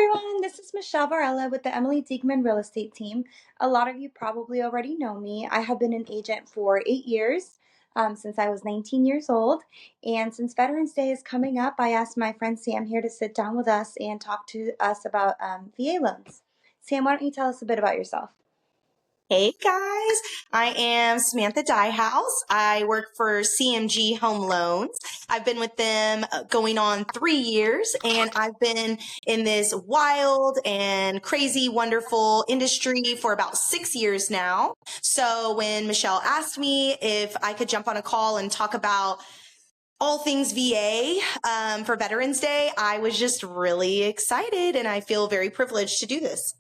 everyone, this is Michelle Varela with the Emily Diekman Real Estate Team. A lot of you probably already know me. I have been an agent for 8 years, since I was 19 years old. And since Veterans Day is coming up, I asked my friend Sam here to sit down with us and talk to us about VA loans. Sam, why don't you tell us a bit about yourself? Hey guys, I am Samantha Diehouse. I work for CMG Home Loans. I've been with them going on 3 years, and I've been in this wild and crazy, wonderful industry for about 6 years now. So when Michelle asked me if I could jump on a call and talk about all things VA for Veterans Day, I was just really excited, and I feel very privileged to do this.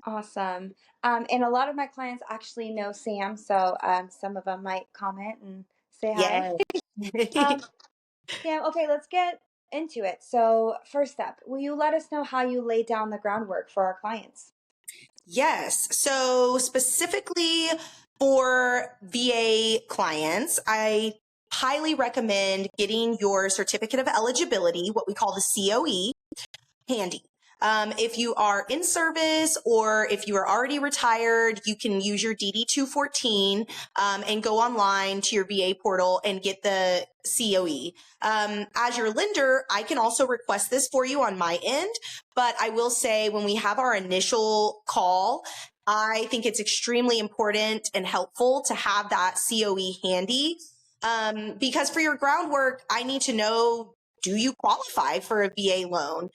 Awesome. And a lot of my clients actually know Sam, so some of them might comment and say hi. Yeah. Sam, okay, let's get into it. So, first step, will you let us know how you lay down the groundwork for our clients? Yes. So specifically for VA clients, I highly recommend getting your certificate of eligibility, what we call the COE, handy. If you are in service or if you are already retired, you can use your DD 214 and go online to your VA portal and get the COE. As your lender, I can also request this for you on my end, but I will say when we have our initial call, I think it's extremely important and helpful to have that COE handy because for your groundwork, I need to know, do you qualify for a VA loan?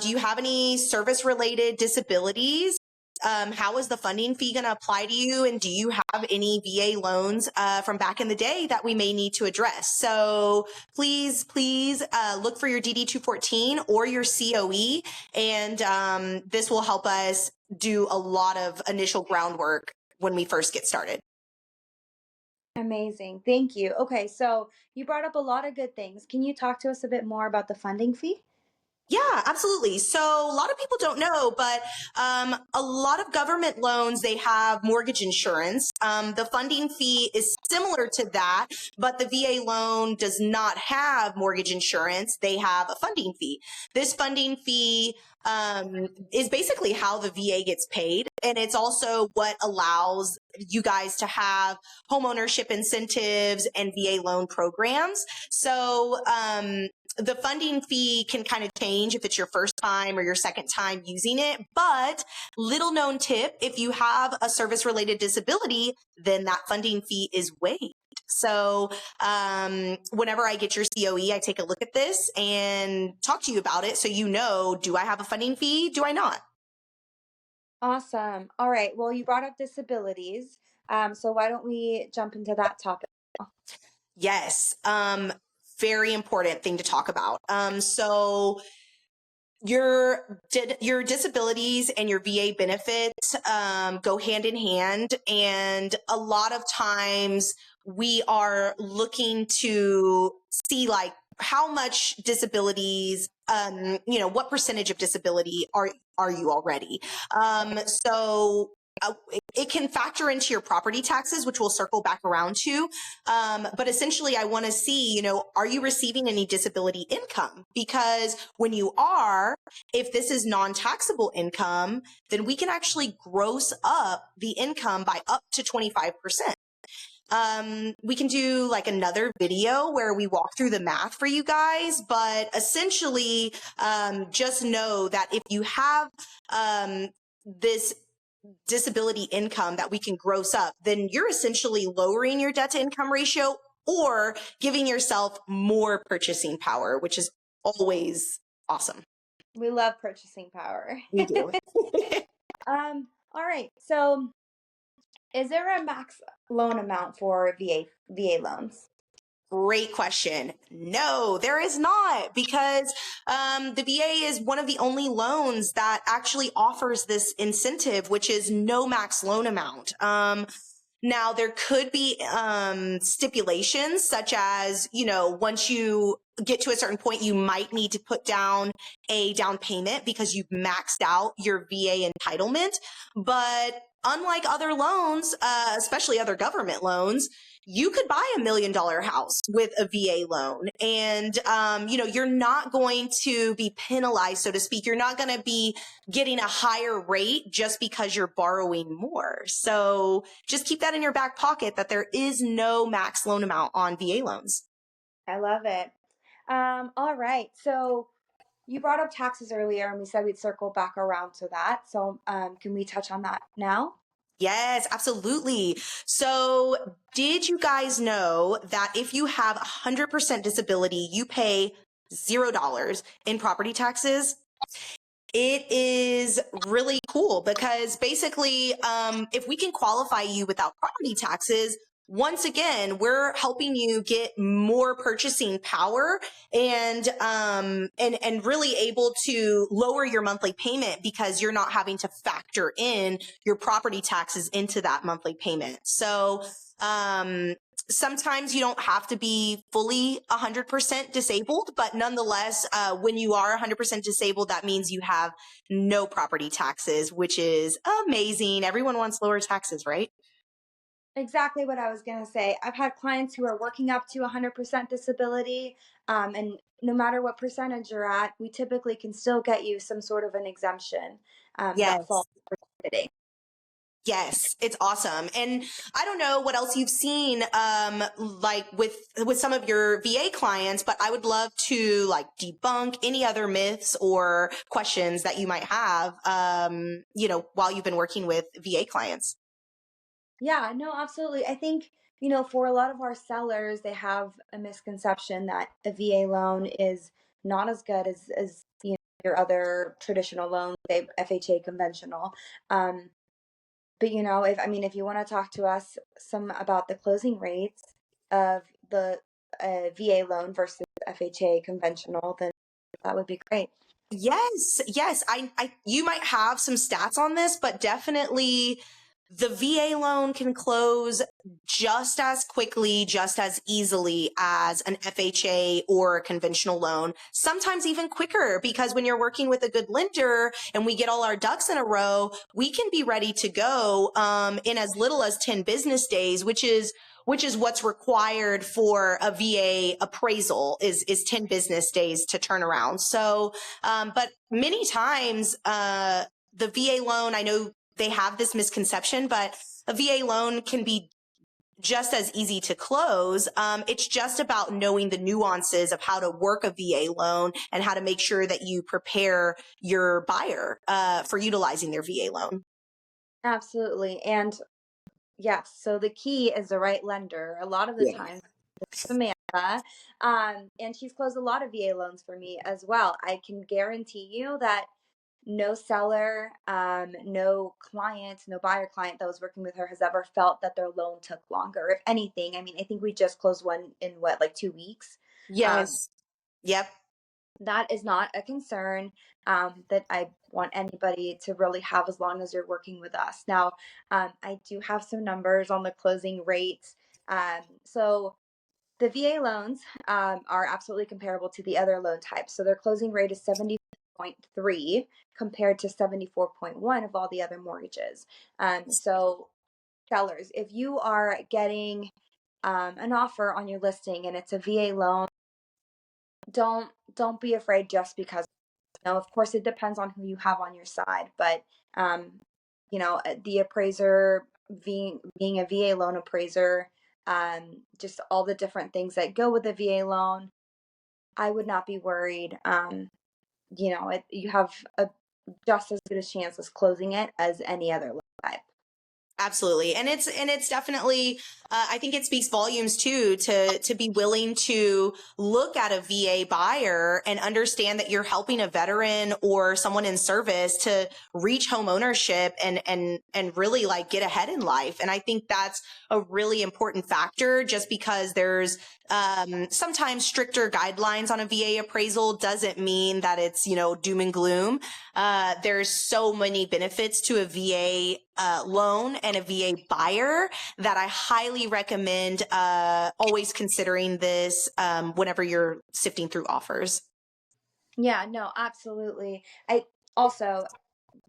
Do you have any service-related disabilities? How is the funding fee going to apply to you? And do you have any VA loans from back in the day that we may need to address? So please look for your DD 214 or your COE, and this will help us do a lot of initial groundwork when we first get started. Amazing. Thank you. Okay, so you brought up a lot of good things. Can you talk to us a bit more about the funding fee? Yeah, absolutely. So a lot of people don't know, but a lot of government loans, they have mortgage insurance. The funding fee is similar to that, but the VA loan does not have mortgage insurance. They have a funding fee. This funding fee is basically how the VA gets paid. And it's also what allows you guys to have home ownership incentives and VA loan programs. So the funding fee can kind of change if it's your first time or your second time using it. But little known tip, if you have a service related disability, then that funding fee is waived. So whenever I get your COE, I take a look at this and talk to you about it. So you know, do I have a funding fee? Do I not? Awesome. All right. Well, you brought up disabilities. So why don't we jump into that topic? Yes. Very important thing to talk about. So your disabilities and your VA benefits go hand in hand. And a lot of times we are looking to see like how much disabilities, what percentage of disability are you already? So it can factor into your property taxes, which we'll circle back around to. But essentially, I want to see, are you receiving any disability income? Because when you are, if this is non-taxable income, then we can actually gross up the income by up to 25%. We can do like another video where we walk through the math for you guys, but essentially, just know that if you have this disability income that we can gross up, then you're essentially lowering your debt to income ratio or giving yourself more purchasing power, which is always awesome. We love purchasing power. We do. All right. So is there a max loan amount for VA loans? Great question. No, there is not, because the VA is one of the only loans that actually offers this incentive, which is no max loan amount. Now, there could be stipulations such as, once you get to a certain point, you might need to put down a down payment because you've maxed out your VA entitlement. But unlike other loans, especially other government loans, you could buy $1 million house with a VA loan. And, you're not going to be penalized, so to speak. You're not going to be getting a higher rate just because you're borrowing more. So just keep that in your back pocket that there is no max loan amount on VA loans. I love it. All right. So you brought up taxes earlier, and we said we'd circle back around to that. So can we touch on that now? Yes, absolutely. So did you guys know that if you have 100% disability, you pay $0 in property taxes? It is really cool because basically, if we can qualify you without property taxes, once again, we're helping you get more purchasing power and really able to lower your monthly payment because you're not having to factor in your property taxes into that monthly payment. So, sometimes you don't have to be fully 100% disabled, but nonetheless, when you are 100% disabled, that means you have no property taxes, which is amazing. Everyone wants lower taxes, right? Exactly what I was going to say. I've had clients who are working up to 100% disability, and no matter what percentage you're at, we typically can still get you some sort of an exemption that Yes. falls today. Yes, it's awesome. And I don't know what else you've seen, like with some of your VA clients, but I would love to like debunk any other myths or questions that you might have, while you've been working with VA clients. Yeah, no, absolutely. I think, for a lot of our sellers, they have a misconception that a VA loan is not as good as your other traditional loans, say FHA conventional. Um, but if you want to talk to us some about the closing rates of the VA loan versus FHA conventional, then that would be great. Yes, yes. You might have some stats on this, but definitely the VA loan can close just as quickly, just as easily as an FHA or a conventional loan, sometimes even quicker, because when you're working with a good lender and we get all our ducks in a row, we can be ready to go in as little as 10 business days, which is what's required for a VA appraisal is 10 business days to turn around. So, but many times, the VA loan, I know they have this misconception, but a VA loan can be just as easy to close. It's just about knowing the nuances of how to work a VA loan and how to make sure that you prepare your buyer for utilizing their VA loan. Absolutely. And yes, so the key is the right lender. A lot of the Yeah. time, it's Amanda, and she's closed a lot of VA loans for me as well. I can guarantee you that no seller, no client, no buyer client that was working with her has ever felt that their loan took longer. If anything, I think we just closed one in what, like 2 weeks. Um, Yes. Yep. that is not a concern that I want anybody to really have as long as you're working with us. Now, I do have some numbers on the closing rates. So the VA loans are absolutely comparable to the other loan types. So their closing rate is 70.3 compared to 74.1 of all the other mortgages. So sellers, if you are getting an offer on your listing and it's a VA loan, don't be afraid just because. Of course, it depends on who you have on your side, but the appraiser being a VA loan appraiser, just all the different things that go with a VA loan, I would not be worried. You have a just as good a chance as closing it as any other loan type. Absolutely. And it's definitely, I think it speaks volumes too, to be willing to look at a VA buyer and understand that you're helping a veteran or someone in service to reach home ownership and really like get ahead in life. And I think that's a really important factor. Just because there's sometimes stricter guidelines on a VA appraisal doesn't mean that it's, doom and gloom. There's so many benefits to a VA loan and a VA buyer that I highly recommend always considering this whenever you're sifting through offers. Yeah, no, absolutely. I also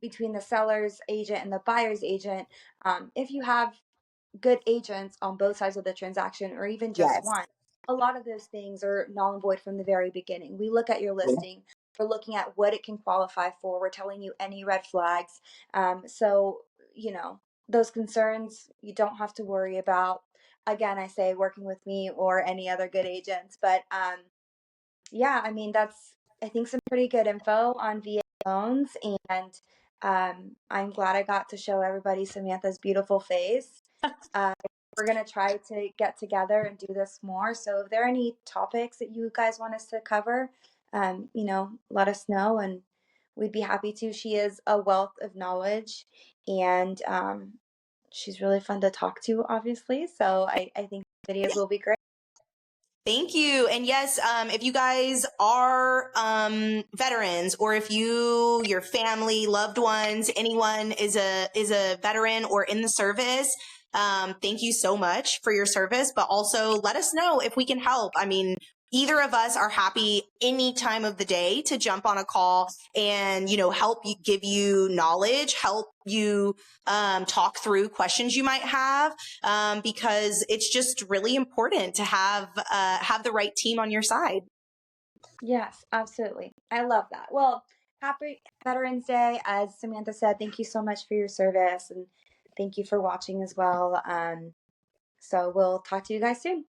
between the seller's agent and the buyer's agent, if you have good agents on both sides of the transaction or even just Yes. one, a lot of those things are null and void from the very beginning. We look at your listing, we're looking at what it can qualify for, we're telling you any red flags. So, you know, those concerns you don't have to worry about. Again, I say working with me or any other good agents, but yeah, I mean, that's, I think, some pretty good info on VA loans. And I'm glad I got to show everybody Samantha's beautiful face. Uh, we're going to try to get together and do this more. So if there are any topics that you guys want us to cover, let us know and we'd be happy to. She is a wealth of knowledge and she's really fun to talk to, obviously. So I think videos will be great. Thank you. And yes, if you guys are veterans, or if your family, loved ones, anyone is a veteran or in the service, thank you so much for your service. But also let us know if we can help. I mean, either of us are happy any time of the day to jump on a call and help you, give you knowledge, help you talk through questions you might have, because it's just really important to have the right team on your side. Yes, absolutely. I love that. Well, happy Veterans Day. As Samantha said, thank you so much for your service and thank you for watching as well. So we'll talk to you guys soon.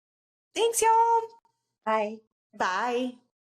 Thanks, y'all. Bye. Bye.